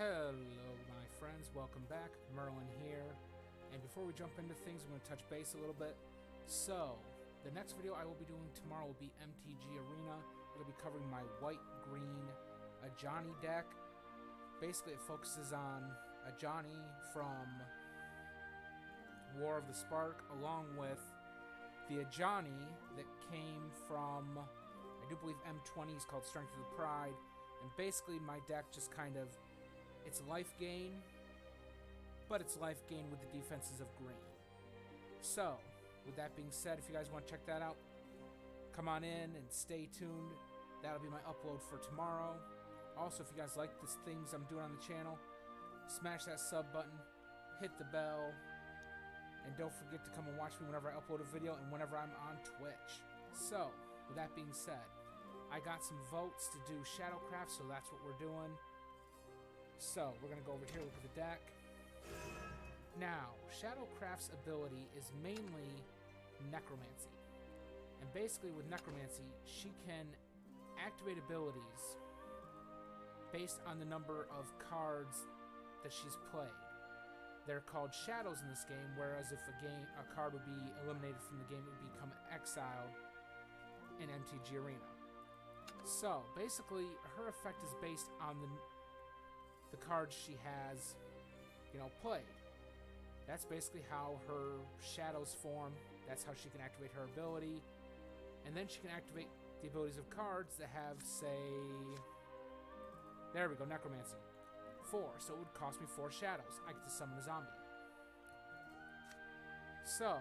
Hello my friends, welcome back, Merlin here, and before we jump into things, I'm going to touch base a little bit. So, the next video I will be doing tomorrow will be MTG Arena. It'll be covering my white-green Ajani deck. Basically it focuses on Ajani from War of the Spark, along with the Ajani that came from, I do believe M20 is called Strength of the Pride, and basically my deck just kind of, it's life gain, but it's life gain with the defenses of green. So, with that being said, if you guys want to check that out, come on in and stay tuned. That'll be my upload for tomorrow. Also, if you guys like the things I'm doing on the channel, smash that sub button, hit the bell, and don't forget to come and watch me whenever I upload a video and whenever I'm on Twitch. So, with that being said, I got some votes to do Shadowcraft, so that's what we're doing. So, we're going to go over here, look at the deck. Now, Shadowcraft's ability is mainly Necromancy. And basically with Necromancy, she can activate abilities based on the number of cards that she's played. They're called shadows in this game, whereas if a card would be eliminated from the game, it would become exiled in MTG Arena. So, basically, her effect is based on the cards she has, played. That's basically how her shadows form. That's how she can activate her ability. And then she can activate the abilities of cards that have, say... There we go, Necromancy. 4, so it would cost me 4 shadows. I get to summon a zombie. So,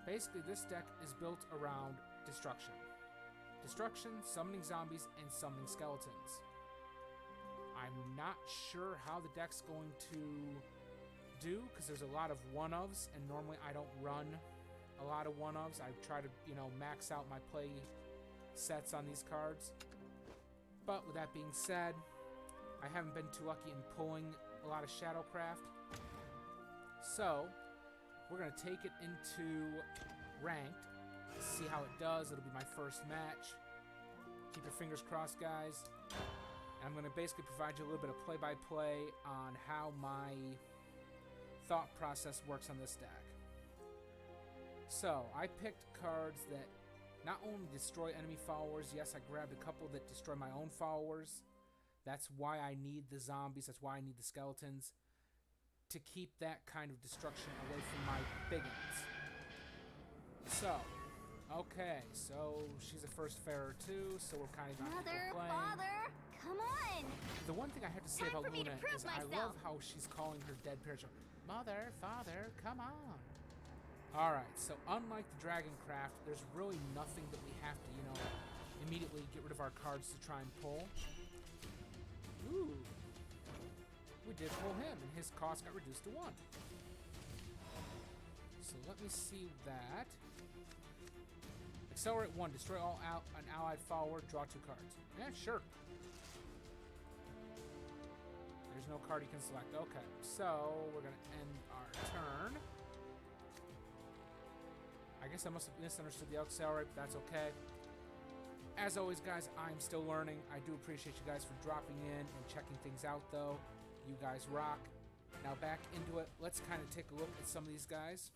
basically this deck is built around destruction. Destruction, summoning zombies, and summoning skeletons. I'm not sure how the deck's going to do, because there's a lot of one-ofs, and normally I don't run a lot of one-ofs. I try to, max out my play sets on these cards. But with that being said, I haven't been too lucky in pulling a lot of Shadowcraft. So, we're going to take it into Ranked, see how it does. It'll be my first match. Keep your fingers crossed, guys. And I'm going to basically provide you a little bit of play-by-play on how my thought process works on this deck. So, I picked cards that not only destroy enemy followers, yes, I grabbed a couple that destroy my own followers. That's why I need the zombies, that's why I need the skeletons, to keep that kind of destruction away from my biggins. So, okay, so she's a first farer too, so we're kind of not Mother, playing. father, come on! The one thing I have to say Time about for me to Luna prove is I myself. love how she's calling her dead parents. Mother, father, come on. Alright, so unlike the Dragoncraft, there's really nothing that we have to, immediately get rid of our cards to try and pull. Ooh. We did pull him, and his cost got reduced to 1. So let me see that. Accelerate 1. Destroy an allied follower. Draw 2 cards. Yeah, sure. There's no card you can select. Okay, so we're going to end our turn. I guess I must have misunderstood the accelerate, but that's okay. As always, guys, I'm still learning. I do appreciate you guys for dropping in and checking things out, though. You guys rock. Now back into it. Let's kind of take a look at some of these guys.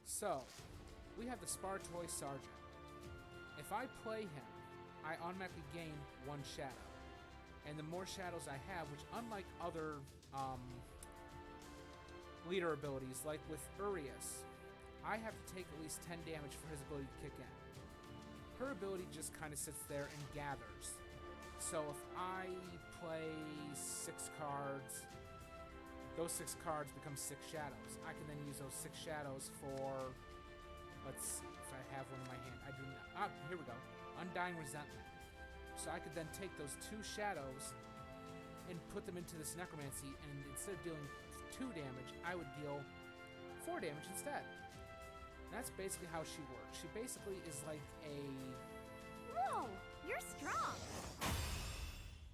So, we have the Spartoy Sergeant. If I play him, I automatically gain 1 shadow. And the more shadows I have, which unlike other leader abilities, like with Urias, I have to take at least 10 damage for his ability to kick in. Her ability just kind of sits there and gathers. So if I play 6 cards, those 6 cards become 6 shadows. I can then use those 6 shadows for, let's see if I have one in my hand. I do not. Ah, here we go. Undying Resentment. So I could then take those 2 shadows and put them into this Necromancy, and instead of dealing 2 damage, I would deal 4 damage instead. And that's basically how she works. She basically is like a... Whoa, you're strong!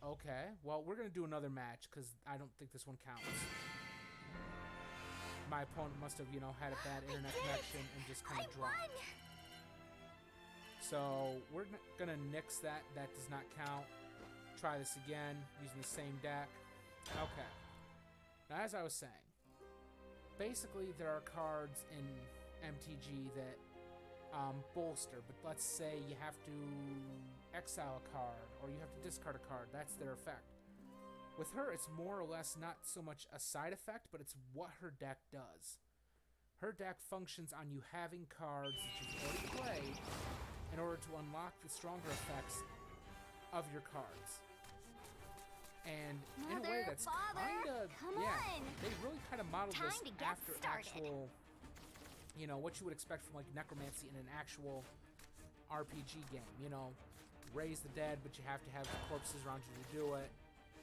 Okay, well, we're going to do another match, because I don't think this one counts. My opponent must have, had a bad internet connection and just kind of dropped. Won! So, we're going to nix that. That does not count. Try this again, using the same deck. Okay. Now, as I was saying, basically there are cards in MTG that bolster, but let's say you have to exile a card or you have to discard a card. That's their effect. With her, it's more or less not so much a side effect, but it's what her deck does. Her deck functions on you having cards that you've already played in order to unlock the stronger effects of your cards. And in a way, that's kind of, they really kind of modeled this after actual, you know, what you would expect from like Necromancy in an actual RPG game. You know, raise the dead, but you have to have corpses around you to do it,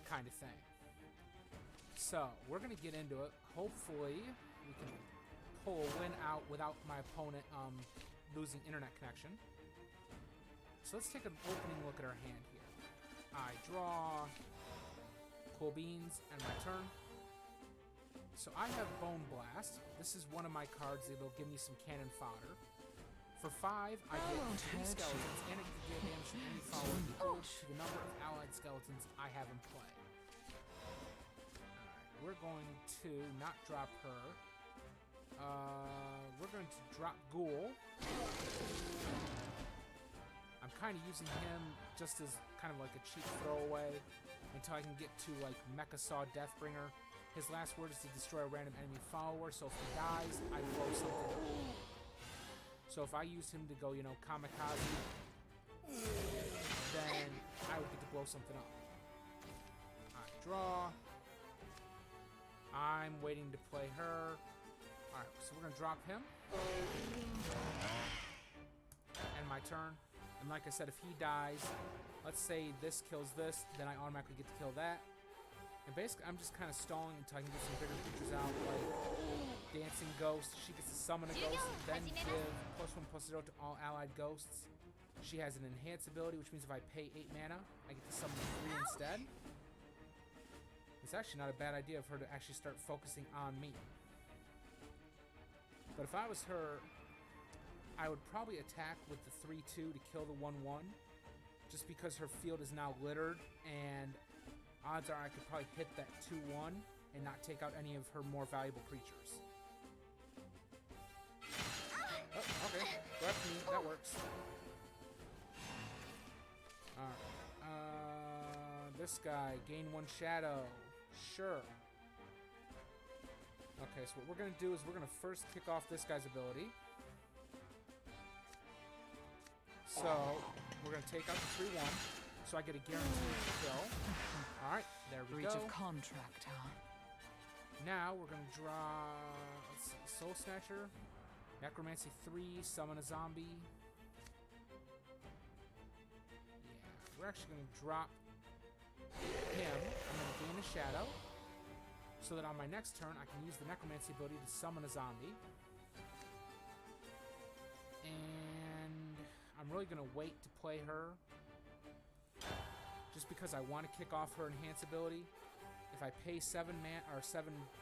kind of thing. So we're gonna get into it. Hopefully, we can pull a win out without my opponent losing internet connection. So let's take an opening look at our hand here. I draw Cool Beans and my turn. So I have Bone Blast. This is one of my cards that'll give me some cannon fodder. For 5, I get 3 skeletons, and I get to deal damage to any follower equal to the number of allied skeletons I have in play. Alright, we're going to not drop her. We're going to drop Ghoul. I'm kind of using him just as kind of like a cheap throwaway until I can get to like Mecha Saw Deathbringer. His last word is to destroy a random enemy follower, so if he dies, I blow something up. So if I use him to go, you know, kamikaze, then I would get to blow something up. I draw. I'm waiting to play her. Alright, so we're going to drop him. And my turn. And like I said, if he dies, let's say this kills this, then I automatically get to kill that. And basically, I'm just kind of stalling until I can get some bigger creatures out, like Dancing Ghost. She gets to summon a ghost, then give +1/+0 to all allied ghosts. She has an enhance ability, which means if I pay 8 mana, I get to summon 3 instead. It's actually not a bad idea of her to actually start focusing on me. But if I was her, I would probably attack with the 3/2 to kill the 1/1, just because her field is now littered, and odds are I could probably hit that 2/1 and not take out any of her more valuable creatures. Oh, okay. Grab me. That works. Alright. This guy, gain 1 shadow. Sure. Okay, so what we're going to do is we're going to first kick off this guy's ability. So, we're going to take out the 3/1, so I get a guaranteed kill. Alright, there we go. Breach of contract, huh? Now, we're going to draw, let's see, Soul Snatcher, Necromancy 3, summon a zombie. Yeah, we're actually going to drop him. I'm going to gain a shadow, so that on my next turn, I can use the Necromancy ability to summon a zombie. And I'm really going to wait to play her, just because I want to kick off her enhance ability. If I pay 7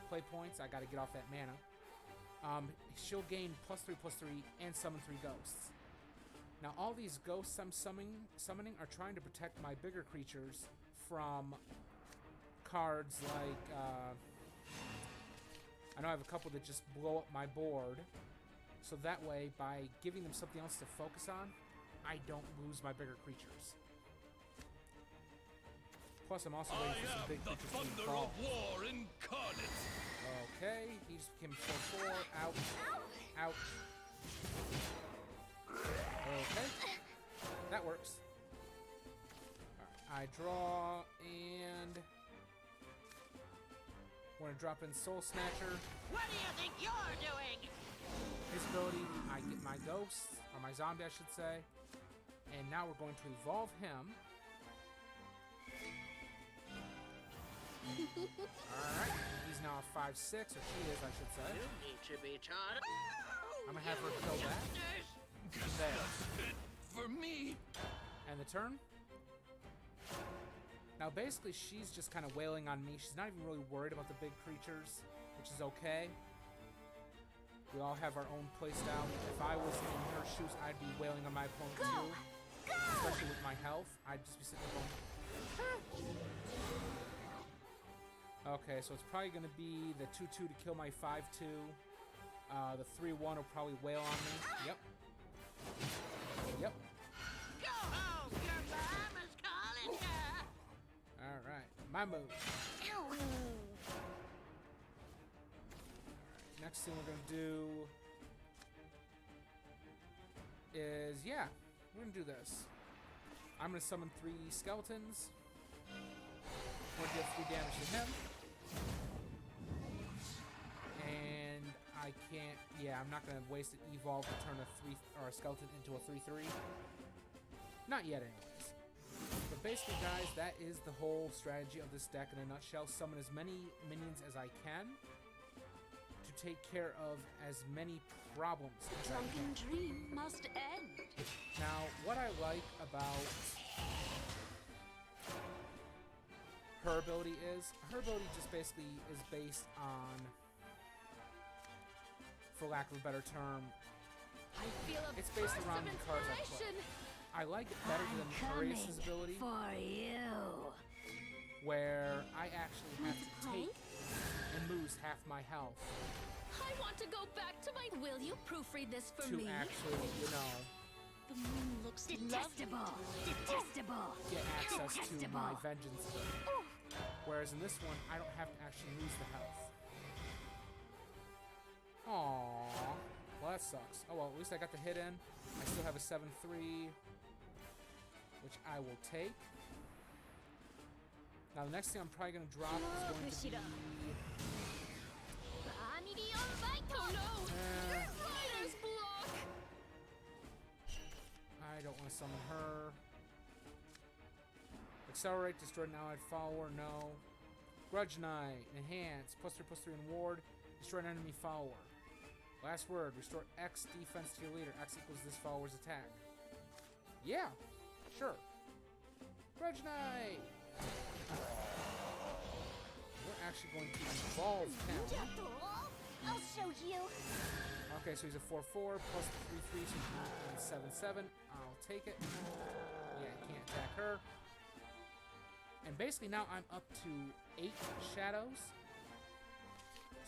play points, I got to get off that mana. She'll gain +3/+3 and summon 3 ghosts. Now, all these ghosts I'm summoning are trying to protect my bigger creatures from cards like, I know I have a couple that just blow up my board, so that way, by giving them something else to focus on, I don't lose my bigger creatures. Plus, I'm also waiting for some big creatures to fall. Thunder of war incarnate. Okay, he just became 4/4. Ouch. Ouch. Okay. That works. Alright, I draw, and we're going to drop in Soul Snatcher. What do you think you're doing? His ability, I get my ghost, or my zombie I should say. And now we're going to evolve him. Alright, he's now a 5/6, or she is, I should say. You need to be taught. I'm gonna have her kill that. There. For me. And the turn. Now basically she's just kind of wailing on me. She's not even really worried about the big creatures, which is okay. We all have our own playstyle. If I was in her shoes, I'd be wailing on my opponent too. Especially with my health. I'd just be sitting there going, Okay, so it's probably going to be the 2-2 to kill my 5-2. The 3-1 will probably wail on me. Yep. Yep. Go home, your mama's calling ya. Alright, my move. Ow. Next thing we're going to do is, yeah, we're going to do this. I'm going to summon 3 skeletons. We're going to deal 3 damage to him. And I can't, yeah, I'm not going to waste an evolve to turn a skeleton into a 3-3. Not yet, anyways. But basically, guys, that is the whole strategy of this deck in a nutshell. Summon as many minions as I can to take care of as many problems as I Drunken can. dream must end. Now, what I like about her ability just basically is based on, for lack of a better term, I feel a it's based burst around of the cards I play. inspiration. I like it better than Erase's ability, For you. where I actually have to Plank? take and lose half my health I want to go back to my. Will you proofread this for to me? actually, you know, The moon looks detestable. Detestable. get access to my Detestable. vengeance ability. Oh, Whereas in this one, I don't have to actually lose the health. Aww. Well, that sucks. Oh well, at least I got the hit in. I still have a 7-3, which I will take. Now, the next thing I'm probably going to drop is going to be... Oh no! Eh. Rider's block! I don't want to summon her. Accelerate, destroy an allied follower, no. Grudge Knight, enhance, +3/+3 in ward, destroy an enemy follower. Last word, restore X defense to your leader. X equals this follower's attack. Yeah, sure. Grudge Knight! We're actually going to evolve him. I'll show you. Okay, so he's a 4-4 plus 3-3, so he's 7-7. I'll take it. Yeah, can't attack her. And basically now I'm up to 8 shadows.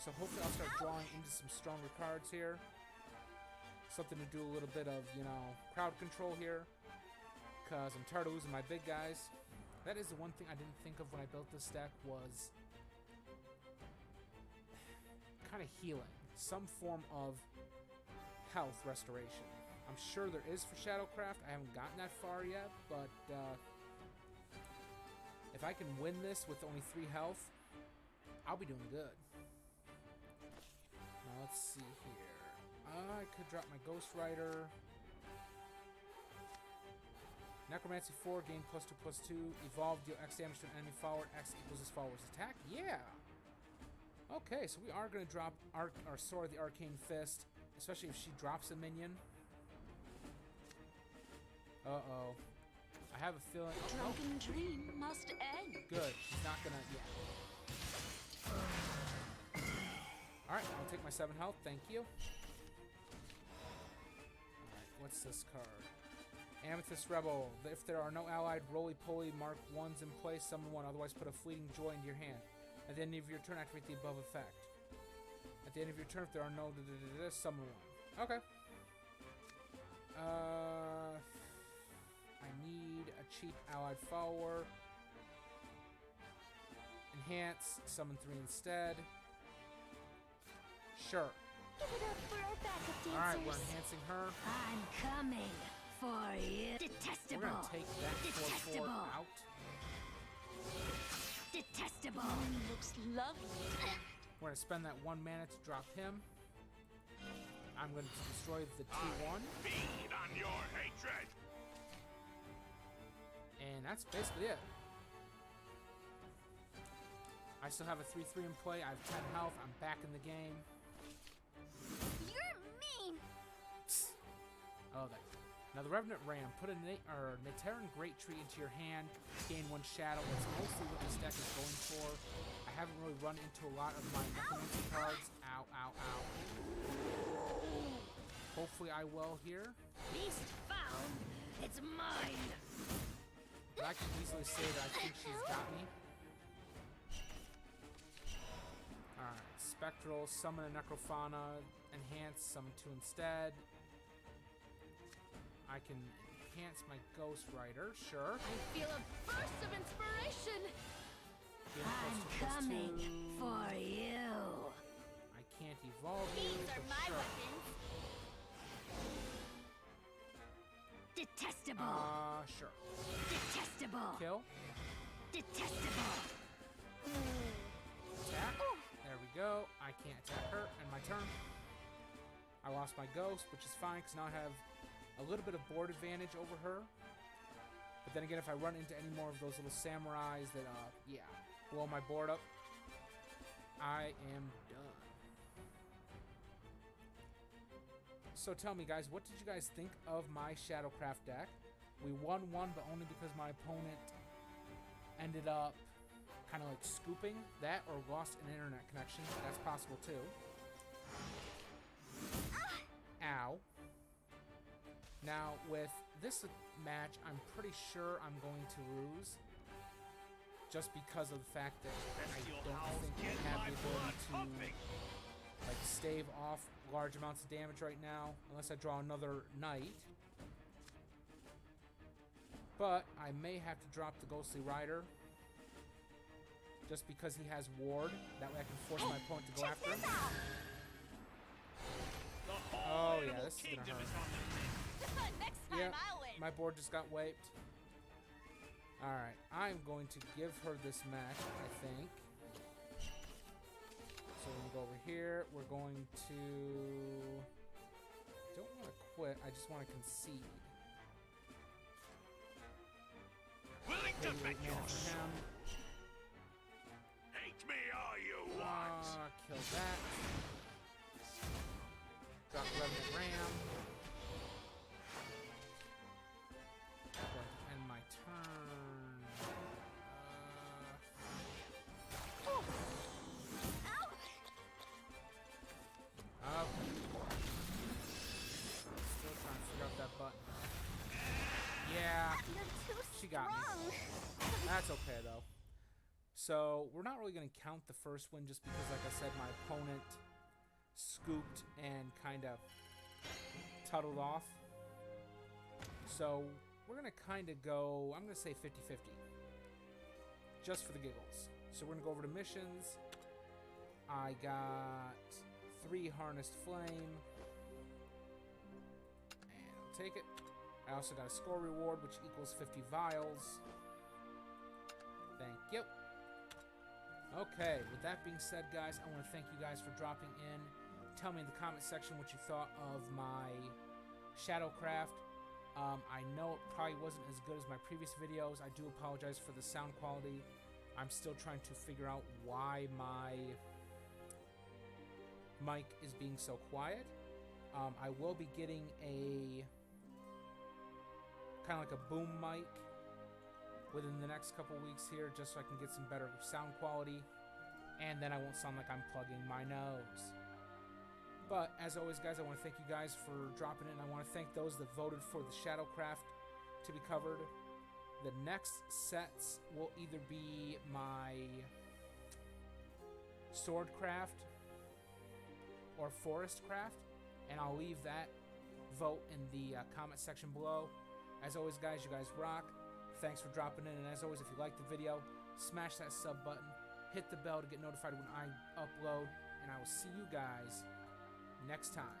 So hopefully I'll start drawing into some stronger cards here. Something to do a little bit of, you know, crowd control here. Because I'm tired of losing my big guys. That is the one thing I didn't think of when I built this deck was kind of healing. Some form of health restoration. I'm sure there is for Shadowcraft. I haven't gotten that far yet, but if I can win this with only 3 health, I'll be doing good. Now let's see here. I could drop my Ghost Rider. Necromancy 4, gain +2/+2. Evolve, deal X damage to an enemy follower. X equals this follower's attack. Yeah! Okay, so we are going to drop our Sword of the Arcane Fist, especially if she drops a minion. Uh-oh. I have a feeling... The drunken dream must end. Good. She's not going to... Yeah. Alright, I'll take my 7 health. Thank you. Alright, what's this card? Amethyst Rebel. If there are no allied roly-poly mark 1s in place, summon 1. Otherwise, put a fleeting joy into your hand. At the end of your turn, activate the above effect. At the end of your turn, if there are no summon 1. Okay. I need a cheap allied follower. Enhance, summon 3 instead. Sure. Give it up for our backup dancers. Alright, we're enhancing her. I'm coming for you. Detestable. We're gonna take that 4/4 out. Detestable. Looks lovely. We're gonna spend that 1 mana to drop him. I'm going to destroy the 2/1. Feed on your hatred. And that's basically it. I still have a 3/3 in play. I have 10 health. I'm back in the game. You're mean. Oh, that. Now the Revenant Ram. Put a Nateran Great Tree into your hand. Gain 1 shadow. That's mostly what this deck is going for. I haven't really run into a lot of my Necromancy cards. Ow, ow, ow. Hopefully I will here. Beast found. It's mine. But I can easily say that I think she's got me. spectral, summon a necrofauna, enhance, summon 2 instead. I can enhance my Ghost Rider, sure. I feel a burst of inspiration. I'm coming for you. I can't evolve you. These are my sure. weapons. Detestable. Sure. Detestable. Kill. Detestable. Attack. There we go. I can't attack her. And my turn. I lost my ghost, which is fine, because now I have a little bit of board advantage over her. But then again, if I run into any more of those little samurais that, yeah, blow my board up, I am done. So tell me, guys, what did you guys think of my Shadowcraft deck? We won one, but only because my opponent ended up kind of like scooping that or lost an internet connection. That's possible too. Ow. Now, with this match, I'm pretty sure I'm going to lose. Just because of the fact that I don't think I have the ability to like stave off large amounts of damage right now, unless I draw another knight. But I may have to drop the Ghostly Rider, just because he has ward. That way I can force my opponent to go after him. Oh yeah, this is gonna hurt. Next time Yeah, I'll win. my board just got wiped. Alright, I'm going to give her this match, I think. So we're going to go over here. We're going to... Don't want to quit, I just want to concede. Willing to bet Maybe 8 mana for him. Hate me all you want. Kill that. Drop Revenant Ram. Going to end my turn. Okay. Still trying to figure out that button. Yeah, You're too she got me. That's okay though. So we're not really going to count the first win just because, like I said, my opponent scooped and kind of tuttled off. So we're going to kind of go, I'm going to say 50-50. Just for the giggles. So we're going to go over to missions. I got 3 Harnessed Flame. And I'll take it. I also got a score reward, which equals 50 vials. Thank you. Okay, with that being said, guys, I want to thank you guys for dropping in. Tell me in the comment section what you thought of my Shadowcraft. I know it probably wasn't as good as my previous videos. I do apologize for the sound quality. I'm still trying to figure out why my mic is being so quiet. I will be getting a kind of like a boom mic within the next couple weeks here, just so I can get some better sound quality, and then I won't sound like I'm plugging my nose. But as always, guys, I want to thank you guys for dropping in. I want to thank those that voted for the Shadowcraft to be covered. The next sets will either be my Swordcraft or Forestcraft, and I'll leave that vote in the comment section below. As always, guys, you guys rock. Thanks for dropping in, and as always, if you liked the video, smash that sub button, hit the bell to get notified when I upload, and I will see you guys next time.